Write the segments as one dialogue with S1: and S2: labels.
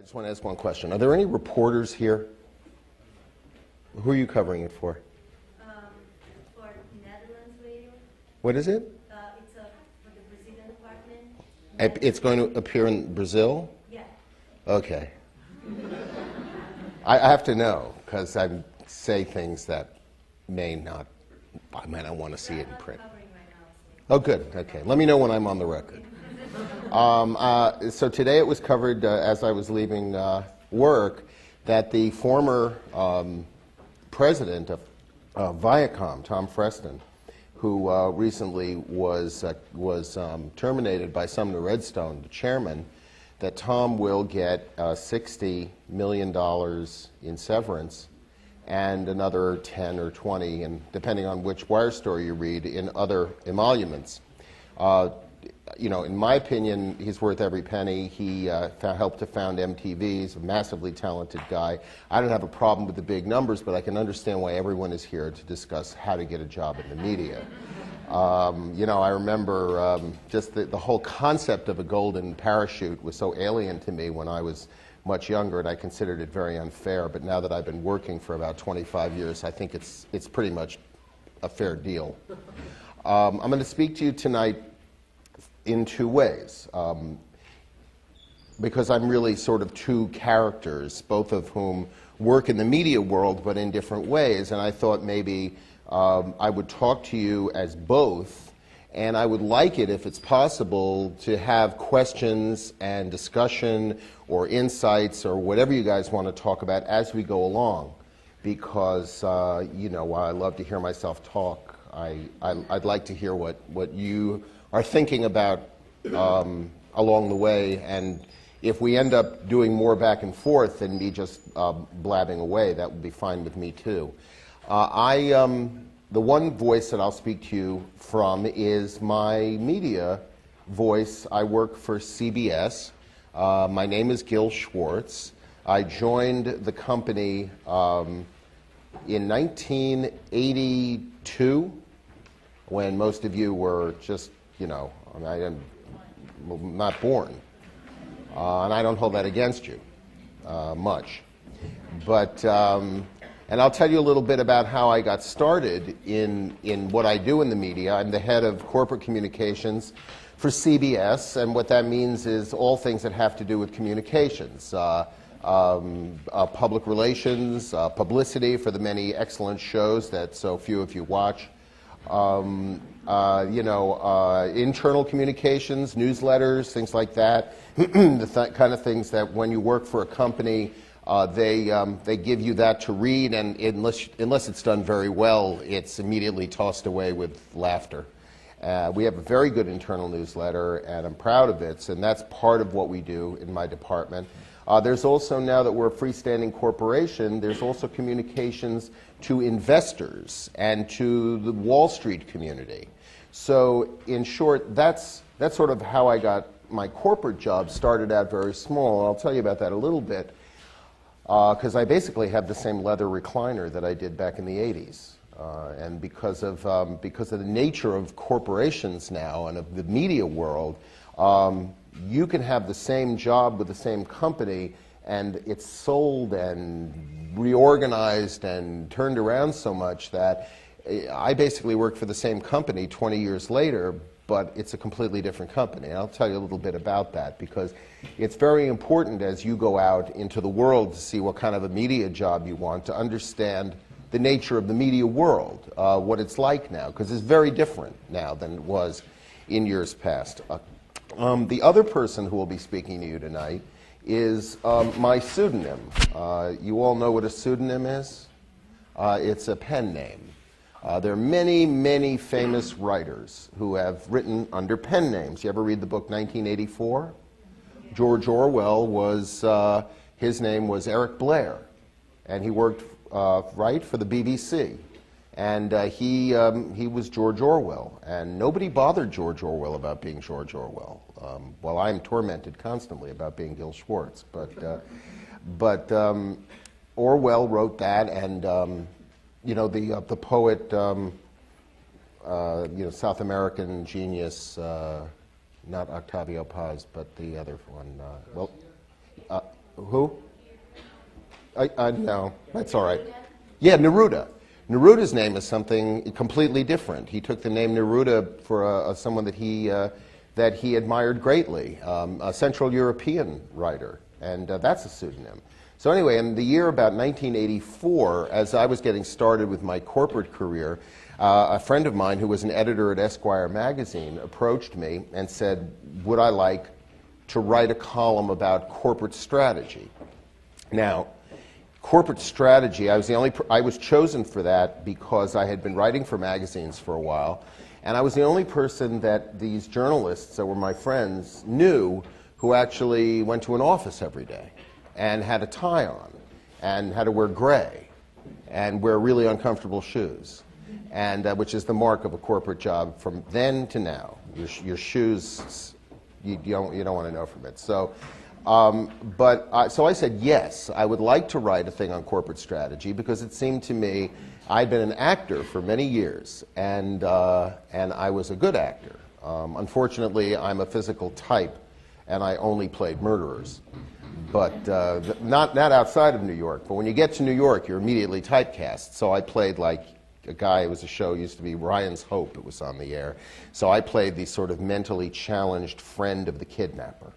S1: just want to ask one question. Are there any reporters here? Who are you covering it for?
S2: For Netherlands Radio.
S1: What is it?
S2: It's for the Brazilian department.
S1: It's going to appear in Brazil?
S2: Yeah.
S1: Okay. I have to know, because I say things that I may not want to see it in print. Oh, good. Okay. Let me know when I'm on the record. So today it was covered as I was leaving work that the former president of Viacom, Tom Freston, who recently was terminated by Sumner Redstone, the chairman, that Tom will get $60 million in severance and another 10 or 20, and depending on which wire story you read, in other emoluments. You know, in my opinion, he's worth every penny. He helped to found MTV. He's a massively talented guy. I don't have a problem with the big numbers, but I can understand why everyone is here to discuss how to get a job in the media. You know, I remember just the whole concept of a golden parachute was so alien to me when I was much younger, and I considered it very unfair. But now that I've been working for about 25 years, I think it's pretty much a fair deal. I'm going to speak to you tonight in two ways, because I'm really sort of two characters, both of whom work in the media world, but in different ways, and I thought maybe I would talk to you as both, and I would like it, if it's possible, to have questions and discussion or insights or whatever you guys want to talk about as we go along, because, you know, while I love to hear myself talk, I'd like to hear what you are thinking about along the way, and if we end up doing more back and forth than me just blabbing away, that would be fine with me too. The one voice that I'll speak to you from is my media voice. I work for CBS. My name is Gil Schwartz. I joined the company in 1982, when most of you were just, you know, I'm not born. And I don't hold that against you much. But, and I'll tell you a little bit about how I got started in what I do in the media. I'm the head of corporate communications for CBS, and what that means is all things that have to do with communications. Public relations, publicity for the many excellent shows that so few of you watch. You know, internal communications, newsletters, things like that. The kind of things that when you work for a company, they give you that to read, and unless it's done very well, it's immediately tossed away with laughter. We have a very good internal newsletter, and I'm proud of it, and that's part of what we do in my department. There's also, now that we're a freestanding corporation, there's also communications to investors and to the Wall Street community. So in short, that's sort of how I got my corporate job. Started out very small, and I'll tell you about that a little bit, because I basically have the same leather recliner that I did back in the 80s. And because of the nature of corporations now and of the media world, you can have the same job with the same company, and it's sold and reorganized and turned around so much that I basically work for the same company 20 years later, but it's a completely different company. And I'll tell you a little bit about that, because it's very important as you go out into the world to see what kind of a media job you want, to understand the nature of the media world, what it's like now, because it's very different now than it was in years past. The other person who will be speaking to you tonight is my pseudonym. You all know what a pseudonym is? It's a pen name. There are many, many famous writers who have written under pen names. You ever read the book 1984? George Orwell was, his name was Eric Blair, and he worked right for the BBC. And he was George Orwell, and nobody bothered George Orwell about being George Orwell. Well, I'm tormented constantly about being Gil Schwartz, but Orwell wrote that, and you know, the poet, you know, South American genius, not Octavio Paz, but the other one. Who? No, that's all right. Yeah, Neruda. Neruda's name is something completely different. He took the name Neruda for someone that he admired greatly, a Central European writer, and that's a pseudonym. So anyway, in the year about 1984, as I was getting started with my corporate career, a friend of mine who was an editor at Esquire magazine approached me and said, would I like to write a column about corporate strategy? Now, corporate strategy, I was chosen for that because I had been writing for magazines for a while, and I was the only person that these journalists that were my friends knew who actually went to an office every day and had a tie on and had to wear gray and wear really uncomfortable shoes, and which is the mark of a corporate job from then to now. Your shoes, you don't want to know from it. So. So I said, yes, I would like to write a thing on corporate strategy because it seemed to me I'd been an actor for many years, and I was a good actor. Unfortunately, I'm a physical type, and I only played murderers. But not outside of New York. But when you get to New York, you're immediately typecast. So I played like a guy, it was a show, used to be Ryan's Hope, it was on the air. So I played the sort of mentally challenged friend of the kidnapper.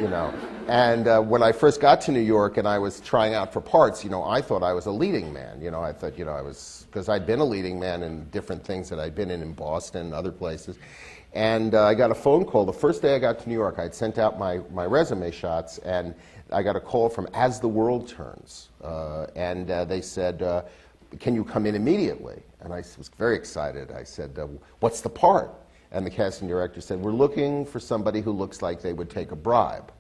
S1: You know, and when I first got to New York and I was trying out for parts, I thought I was a leading man. I thought, I was, because I'd been a leading man in different things that I'd been in Boston and other places. And I got a phone call. The first day I got to New York, I'd sent out my resume shots, and I got a call from As the World Turns. And they said, can you come in immediately? And I was very excited. I said, what's the part? And the casting director said, we're looking for somebody who looks like they would take a bribe.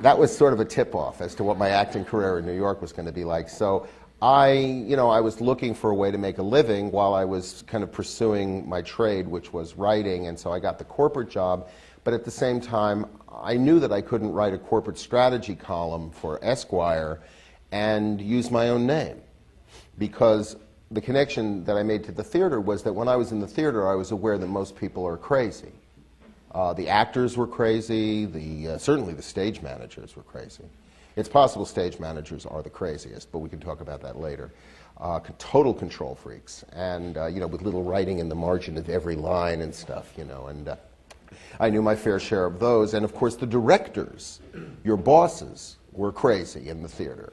S1: That was sort of a tip-off as to what my acting career in New York was going to be like. So I was looking for a way to make a living while I was kind of pursuing my trade, which was writing, and so I got the corporate job. But at the same time, I knew that I couldn't write a corporate strategy column for Esquire and use my own name, because the connection that I made to the theater was that when I was in the theater, I was aware that most people are crazy. The actors were crazy, certainly the stage managers were crazy. It's possible stage managers are the craziest, but we can talk about that later. Total control freaks, and with little writing in the margin of every line and stuff, and I knew my fair share of those. And of course the directors, your bosses, were crazy in the theater.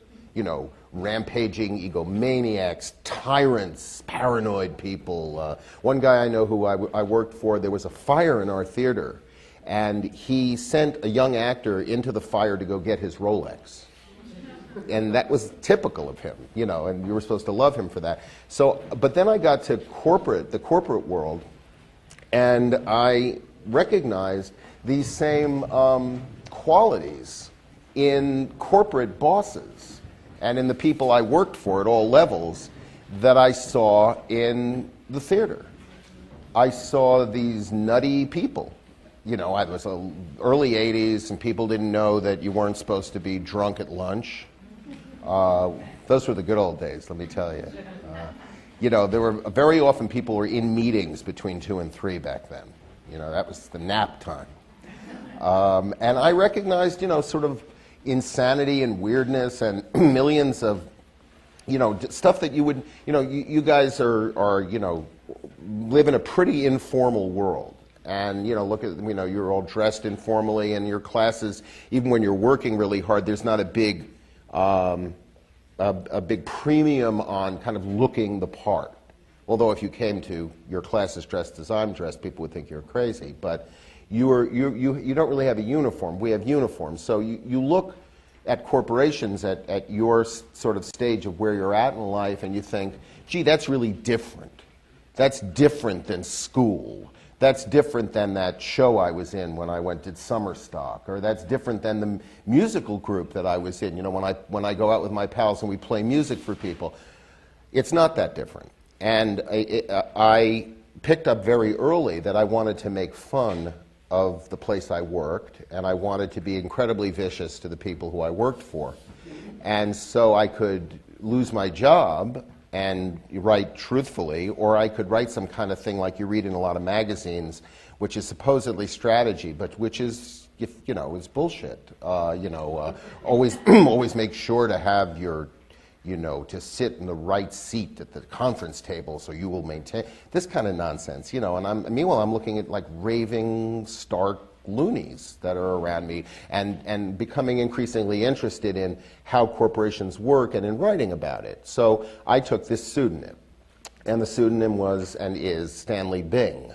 S1: Rampaging egomaniacs, tyrants, paranoid people. One guy I know who I worked for, there was a fire in our theater, and he sent a young actor into the fire to go get his Rolex. And that was typical of him, and you were supposed to love him for that. So, but then I got to the corporate world, and I recognized these same qualities in corporate bosses and in the people I worked for at all levels that I saw in the theater. I saw these nutty people. It was early 80s, and people didn't know that you weren't supposed to be drunk at lunch. Those were the good old days, let me tell you. There were very often people were in meetings between 2 and 3 back then. That was the nap time. And I recognized, sort of insanity and weirdness and millions of, stuff that you would, you guys are live in a pretty informal world. And, look at, you're all dressed informally, and your classes, even when you're working really hard, there's not a big premium on kind of looking the part. Although if you came to your classes dressed as I'm dressed, people would think you're crazy. But you don't really have a uniform. We have uniforms. So you look at corporations at your sort of stage of where you're at in life, and you think, gee, that's really different. That's different than school. That's different than that show I was in when I went to summer stock, or that's different than the musical group that I was in. When I go out with my pals and we play music for people, it's not that different. And I picked up very early that I wanted to make fun of the place I worked, and I wanted to be incredibly vicious to the people who I worked for. And so I could lose my job and write truthfully, or I could write some kind of thing like you read in a lot of magazines, which is supposedly strategy, but which is, you know, is bullshit. Always, always make sure to have your, you know, to sit in the right seat at the conference table so you will maintain this kind of nonsense, you know. And meanwhile, I'm looking at like raving, stark loonies that are around me and becoming increasingly interested in how corporations work and in writing about it. So I took this pseudonym, and the pseudonym was and is Stanley Bing.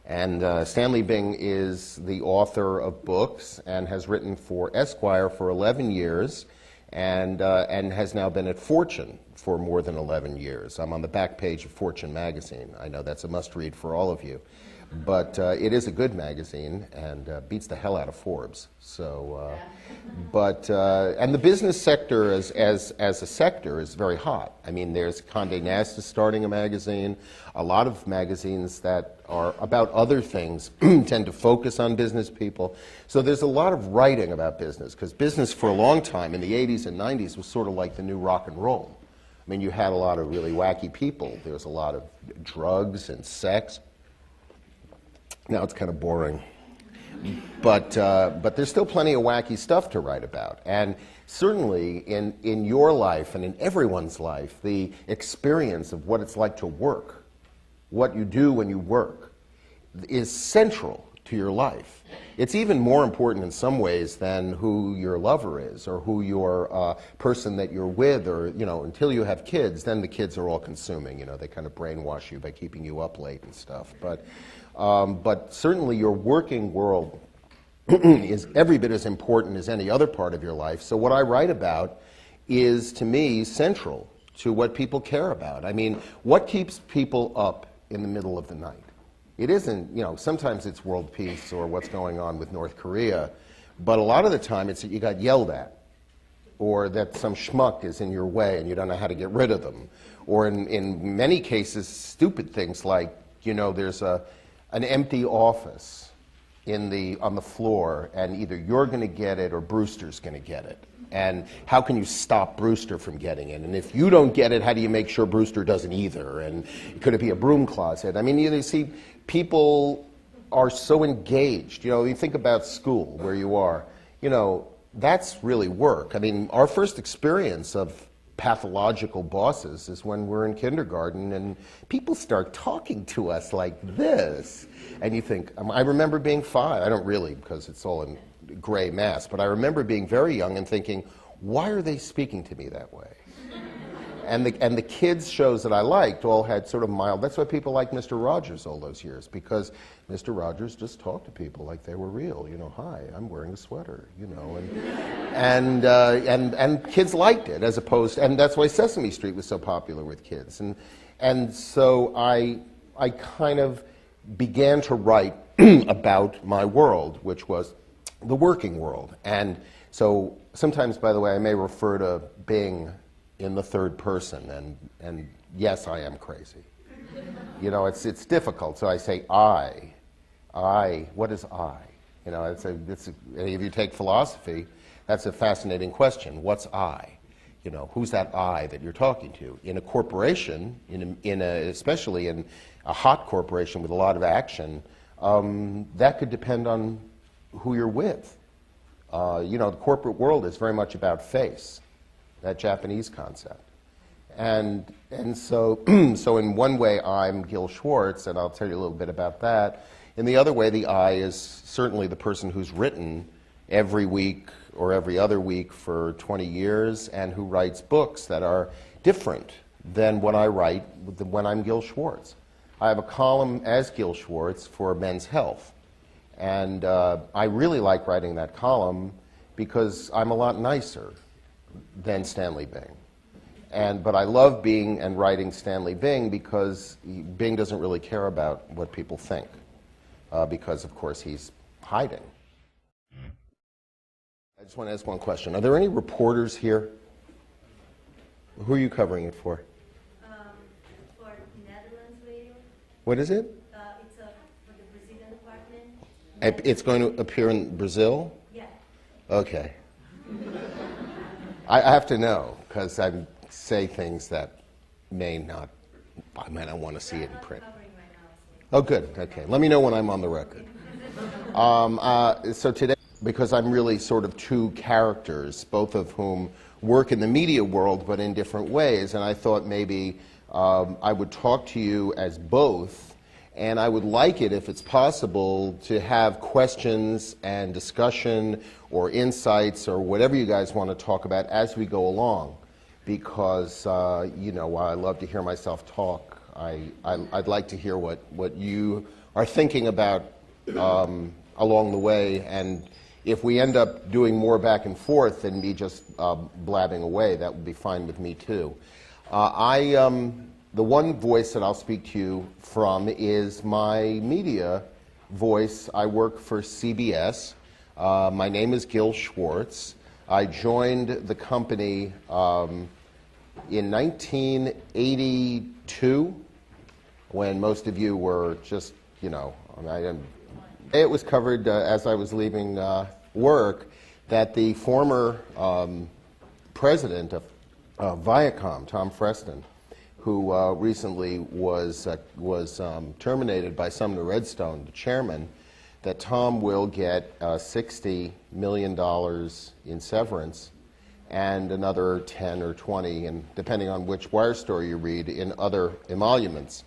S1: And Stanley Bing is the author of books and has written for Esquire for 11 years and has now been at Fortune for more than 11 years. I'm on the back page of Fortune magazine. I know that's a must-read for all of you. But it is a good magazine and beats the hell out of Forbes. So, and the business sector as a sector is very hot. I mean, there's Condé Nast is starting a magazine. A lot of magazines that are about other things tend to focus on business people. So there's a lot of writing about business, because business for a long time in the 80s and 90s was sort of like the new rock and roll. I mean, you had a lot of really wacky people. There was a lot of drugs and sex. Now it's kind of boring, but there's still plenty of wacky stuff to write about. And certainly in your life and in everyone's life, the experience of what it's like to work, what you do when you work, is central to your life. It's even more important in some ways than who your lover is or who your person that you're with, or, you know, until you have kids, then the kids are all consuming. You know, they kind of brainwash you by keeping you up late and stuff. But certainly your working world is every bit as important as any other part of your life. So what I write about is, to me, central to what people care about. I mean, what keeps people up in the middle of the night? It isn't, you know, sometimes it's world peace or what's going on with North Korea, but a lot of the time it's that you got yelled at, or that some schmuck is in your way and you don't know how to get rid of them. Or in many cases, stupid things like, you know, there's an empty office on the floor, and either you're going to get it or Brewster's going to get it. And how can you stop Brewster from getting it? And if you don't get it, how do you make sure Brewster doesn't either? And could it be a broom closet? I mean, you see, people are so engaged. You know, you think about school, where you are. You know, that's really work. I mean, our first experience of pathological bosses is when we're in kindergarten and people start talking to us like this. And you think, I remember being 5. I don't really, because it's all in gray mass, but I remember being very young and thinking, why are they speaking to me that way? And the kids' shows that I liked all had sort of mild, that's why people like Mr. Rogers all those years, because Mr. Rogers just talked to people like they were real. You know, hi, I'm wearing a sweater, you know, and kids liked it, as opposed, and that's why Sesame Street was so popular with kids. And so I kind of began to write about my world, which was the working world. And so sometimes, by the way, I may refer to Bing in the third person, and yes, I am crazy. You know, it's difficult, so I say I. What is I? You know, any of you take philosophy, that's a fascinating question. What's I? You know, who's that I that you're talking to? In a corporation, especially in a hot corporation with a lot of action, that could depend on who you're with. You know, the corporate world is very much about face, that Japanese concept. And so, so in one way, I'm Gil Schwartz, and I'll tell you a little bit about that. In the other way, the I is certainly the person who's written every week or every other week for 20 years, and who writes books that are different than what I write when I'm Gil Schwartz. I have a column as Gil Schwartz for Men's Health. And I really like writing that column because I'm a lot nicer than Stanley Bing. But I love being and writing Stanley Bing because Bing doesn't really care about what people think, because, of course, he's hiding. I just want to ask one question. Are there any reporters here? Who are you covering it for?
S2: For Netherlands Radio.
S1: What is it?
S2: It's for the Brazilian department.
S1: It's going to appear in Brazil?
S2: Yeah.
S1: Okay. I have to know, because I say things that I may not want to see it in print. Oh, good. Okay. Let me know when I'm on the record. So today, because I'm really sort of two characters, both of whom work in the media world but in different ways, and I thought maybe I would talk to you as both, and I would like it, if it's possible, to have questions and discussion or insights or whatever you guys want to talk about as we go along, because you know, while I love to hear myself talk, I'd like to hear what you are thinking about along the way, and if we end up doing more back and forth than me just blabbing away, that would be fine with me too. The one voice that I'll speak to you from is my media voice. I work for CBS. My name is Gil Schwartz. I joined the company in 1982, when most of you were just, you know, it was covered as I was leaving work that the former president of Viacom, Tom Freston, who recently was terminated by Sumner Redstone, the chairman, that Tom will get $60 million in severance and another 10 or 20, and depending on which wire story you read, in other emoluments.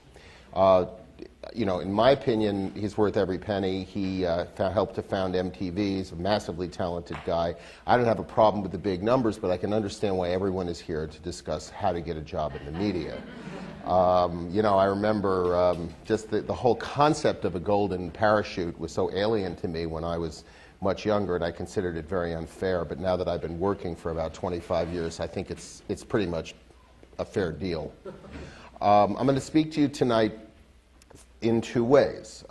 S1: You know, in my opinion, he's worth every penny. He helped to found MTV. He's a massively talented guy. I don't have a problem with the big numbers, but I can understand why everyone is here to discuss how to get a job in the media. You know, I remember just the whole concept of a golden parachute was so alien to me when I was much younger, and I considered it very unfair. But now that I've been working for about 25 years, I think it's pretty much a fair deal. I'm going to speak to you tonight in two ways.